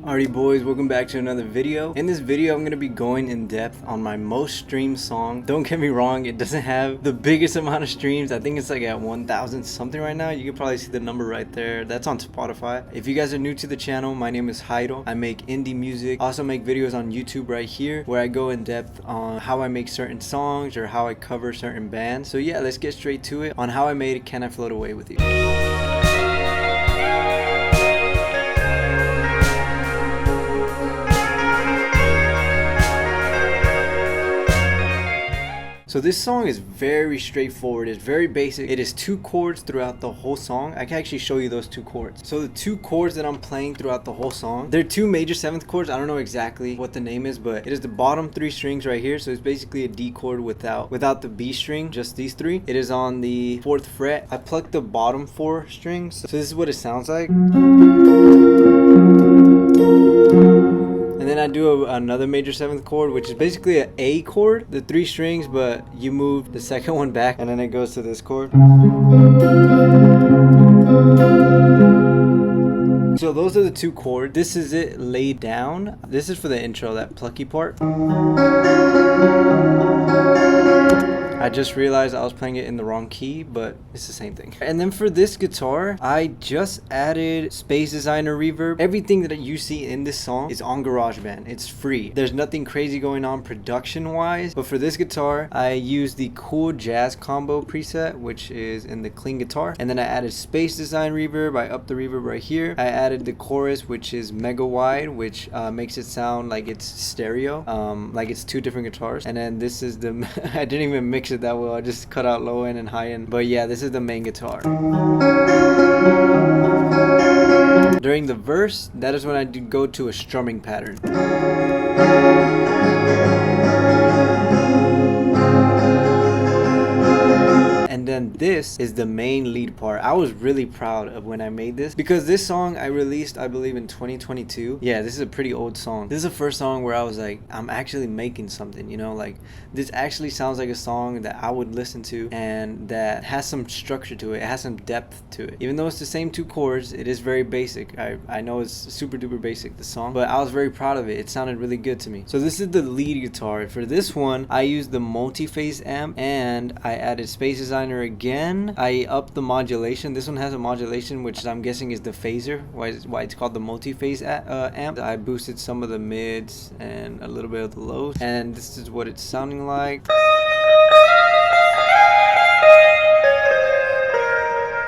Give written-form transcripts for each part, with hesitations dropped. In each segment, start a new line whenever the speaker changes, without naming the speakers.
Alrighty boys, welcome back to another video. In this video I'm going to be going in depth on my most streamed song. Don't get me wrong, it doesn't have the biggest amount of streams. I think it's like at 1,000 something right now. You can probably see the number right there. That's on Spotify. If you guys are new to the channel, my name is Jairo. I make indie music. I also make videos on YouTube right here where I go in depth on how I make certain songs or how I cover certain bands. So yeah, let's get straight to it on how I made Can I Float Away With You. So this song is very straightforward. It's very basic. It is 2 chords throughout the whole song. I can actually show you those 2 chords. So the 2 chords that I'm playing throughout the whole song, they're 2 major 7th chords. I don't know exactly what the name is, but it is the bottom 3 strings right here. So it's basically a D chord without the B string, just these 3. It is on the 4th fret. I plucked the bottom 4 strings. So this is what it sounds like. And then I do another major 7th chord, which is basically an A chord, the 3 strings, but you move the second one back, and then it goes to this chord. So those are the 2 chords. This is it laid down. This is for the intro, that plucky part. I just realized I was playing it in the wrong key, but it's the same thing. And then for this guitar, I just added Space Designer reverb. Everything that you see in this song is on GarageBand. It's free. There's nothing crazy going on production-wise, but for this guitar, I used the Cool Jazz Combo preset, which is in the clean guitar. And then I added Space Design reverb. I upped the reverb right here. I added the chorus, which is mega wide, which makes it sound like it's stereo, like it's 2 different guitars. And then this is the I didn't even mix it that well. I just cut out low end and high end. But yeah, this is the main guitar. During the verse, that is when I do go to a strumming pattern. And then this is the main lead part. I was really proud of when I made this because this song I released, I believe, in 2022. Yeah, this is a pretty old song. This is the first song where I was like, I'm actually making something, you know, like this actually sounds like a song that I would listen to and that has some structure to it. It has some depth to it. Even though it's the same 2 chords, it is very basic. I know it's super duper basic, the song, but I was very proud of it. It sounded really good to me. So this is the lead guitar. For this one, I used the multi-phase amp and I added Space Designer again. I upped the modulation. This one has a modulation, which I'm guessing is the phaser, why it's called the multi-phase amp. I boosted some of the mids and a little bit of the lows, and this is what it's sounding like.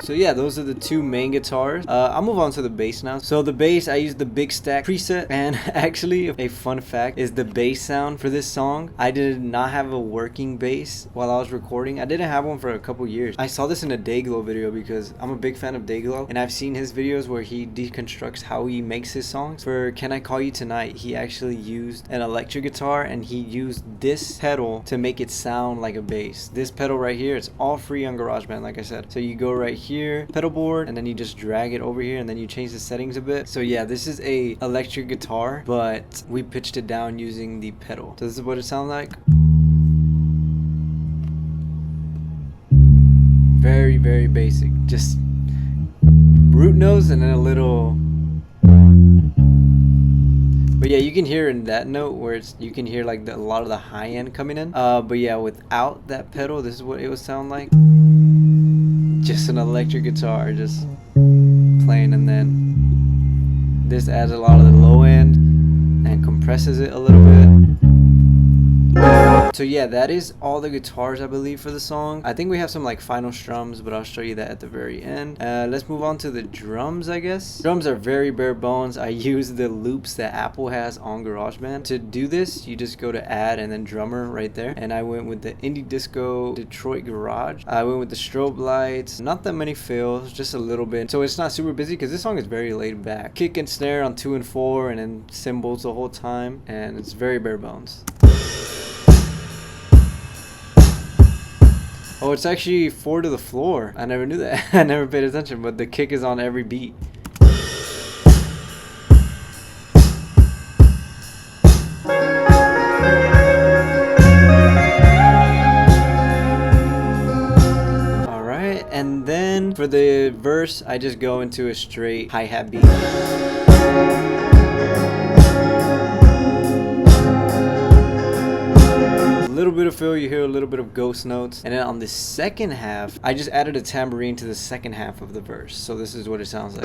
So yeah, those are the 2 main guitars. I'll move on to the bass now. So the bass, I used the Big Stack preset, and actually a fun fact is the bass sound for this song. I did not have a working bass while I was recording. I didn't have one for a couple years. I saw this in a Dayglow video because I'm a big fan of Dayglow, and I've seen his videos where he deconstructs how he makes his songs. For Can I Call You Tonight, he actually used an electric guitar and he used this pedal to make it sound like a bass. This pedal right here, it's all free on GarageBand, like I said. So you go right here, pedal board, and then you just drag it over here and then you change the settings a bit. So yeah, this is a electric guitar, but we pitched it down using the pedal. So this is what it sounds like. Very, very basic. Just root notes and then a little. But yeah, you can hear in that note where you can hear like a lot of the high end coming in. But yeah, without that pedal, this is what it would sound like. Just an electric guitar just playing, and then this adds a lot of the low end and compresses it a little bit. So yeah, that is all the guitars I believe for the song. I think we have some like final strums, but I'll show you that at the very end. Let's move on to the drums, I guess. Drums are very bare bones. I use the loops that Apple has on GarageBand. To do this, you just go to add and then drummer right there. And I went with the Indie Disco Detroit Garage. I went with the strobe lights. Not that many fills, just a little bit. So it's not super busy because this song is very laid back. Kick and snare on 2 and 4 and then cymbals the whole time. And it's very bare bones. Oh, it's actually 4 to the floor. I never knew that. I never paid attention, but the kick is on every beat. Alright, and then for the verse, I just go into a straight hi-hat beat. fill, you hear a little bit of ghost notes. And then on the second half, I just added a tambourine to the second half of the verse. So this is what it sounds like.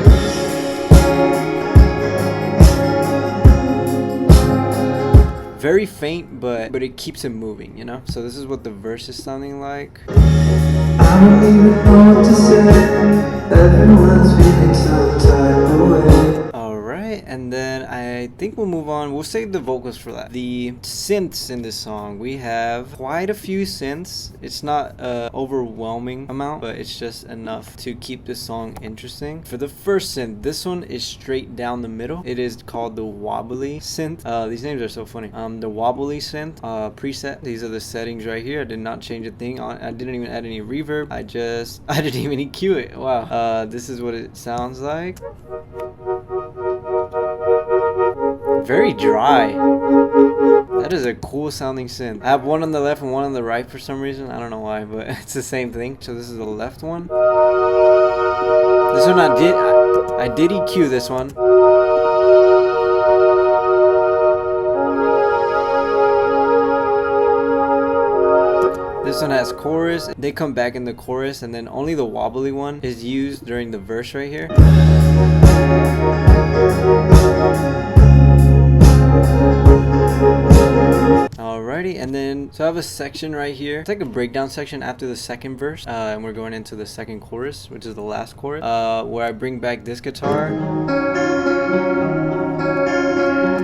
Very faint, but it keeps it moving, you know? So this is what the verse is sounding like.
I don't even know what to say. Everyone's feeling some type of way.
Alright, and then I think we'll move on. We'll save the vocals for that. The synths in this song, we have quite a few synths. It's not an overwhelming amount, but it's just enough to keep the song interesting. For the first synth, this one is straight down the middle. It is called the wobbly synth. These names are so funny. The wobbly synth preset. These are the settings right here. I did not change a thing on. I didn't even add any reverb. I didn't even EQ it. Wow. This is what it sounds like. Very dry. That is a cool sounding synth. I have one on the left and one on the right for some reason. I don't know why, but it's the same thing. So this is the left one. This one I did EQ this one. This one has chorus. They come back in the chorus, and then only the wobbly one is used during the verse right here. Alrighty, and then so I have a section right here. It's like a breakdown section after the second verse, and we're going into the second chorus, which is the last chorus, where I bring back this guitar,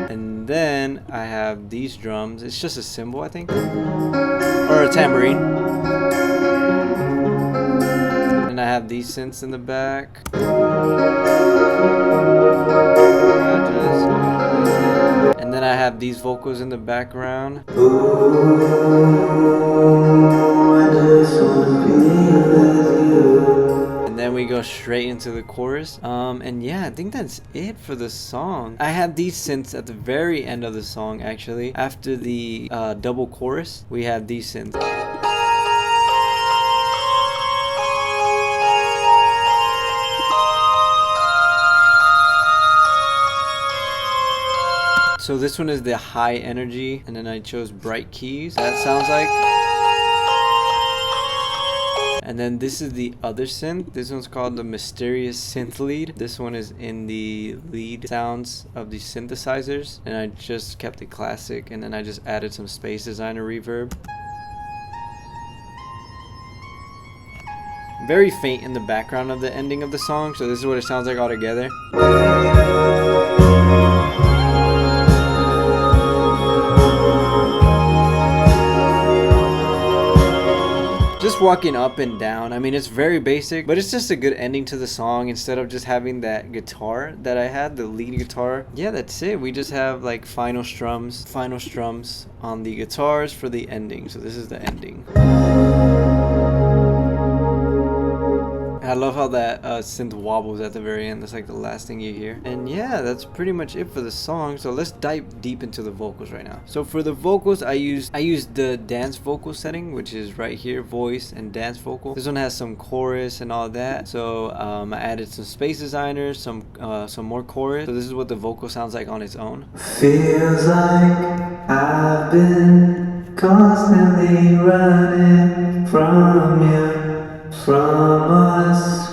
and then I have these drums. It's just a cymbal, I think, or a tambourine, and I have these synths in the back. And then I have these vocals in the background. And then we go straight into the chorus. And yeah, I think that's it for the song. I have these synths at the very end of the song, actually. After the double chorus, we have these synths. So this one is the high energy, and then I chose bright keys. That sounds like. And then this is the other synth. This one's called the Mysterious Synth Lead. This one is in the lead sounds of the synthesizers, and I just kept it classic, and then I just added some Space Designer reverb. Very faint in the background of the ending of the song, so this is what it sounds like all together. Just walking up and down. I mean, it's very basic, but it's just a good ending to the song instead of just having that guitar that I had, the lead guitar. Yeah, that's it. We just have like final strums on the guitars for the ending. So this is the ending. I love how that synth wobbles at the very end. That's like the last thing you hear. And yeah, that's pretty much it for the song. So let's dive deep into the vocals right now. So for the vocals, I used the dance vocal setting, which is right here, voice and dance vocal. This one has some chorus and all that. So I added some Space Designer, some more chorus. So this is what the vocal sounds like on its own.
Feels like I've been constantly running from you. From us.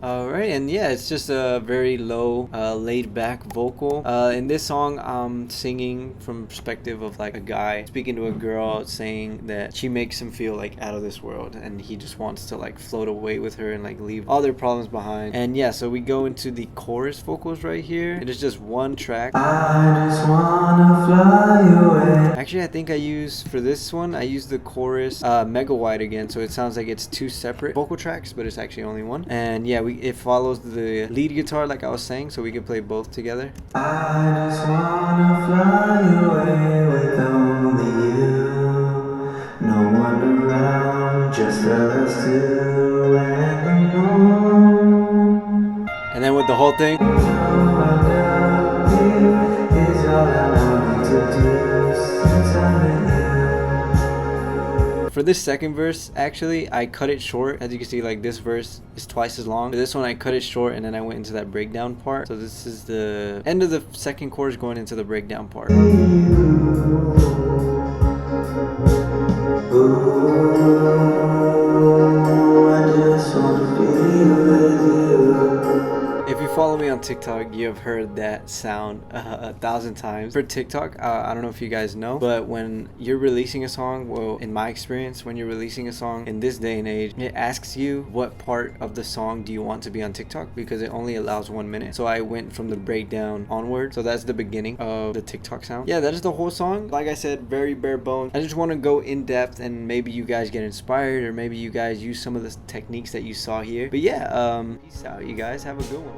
Alright, and yeah, it's just a very low, laid back vocal. In this song, I'm singing from perspective of like a guy speaking to a girl, saying that she makes him feel like out of this world, and he just wants to like float away with her and like leave all their problems behind. And yeah, so we go into the chorus vocals right here. It is just one track.
I just wanna fly away.
Actually, I think for this one, I used the chorus mega wide again, so it sounds like it's two separate vocal tracks, but it's actually only one. And yeah, it follows the lead guitar like I was saying, so we can play both together.
I just wanna fly away with only you. No one around, just us two and alone.
And then with the whole thing. For this second verse, actually, I cut it short. As you can see, like this verse is twice as long. For this one, I cut it short, and then I went into that breakdown part. So this is the end of the second chorus going into the breakdown part.
Ooh, I just wanna be with you.
If you follow me on TikTok, you have heard that sound 1,000 times. For TikTok, I don't know if you guys know, but when you're releasing a song, well, in my experience, when you're releasing a song in this day and age, it asks you what part of the song do you want to be on TikTok, because it only allows 1 minute. So I went from the breakdown onward. So that's the beginning of the TikTok sound. Yeah, that is the whole song. Like I said, very bare bones. I just want to go in depth and maybe you guys get inspired, or maybe you guys use some of the techniques that you saw here. But yeah, peace out, you guys. Have a good one.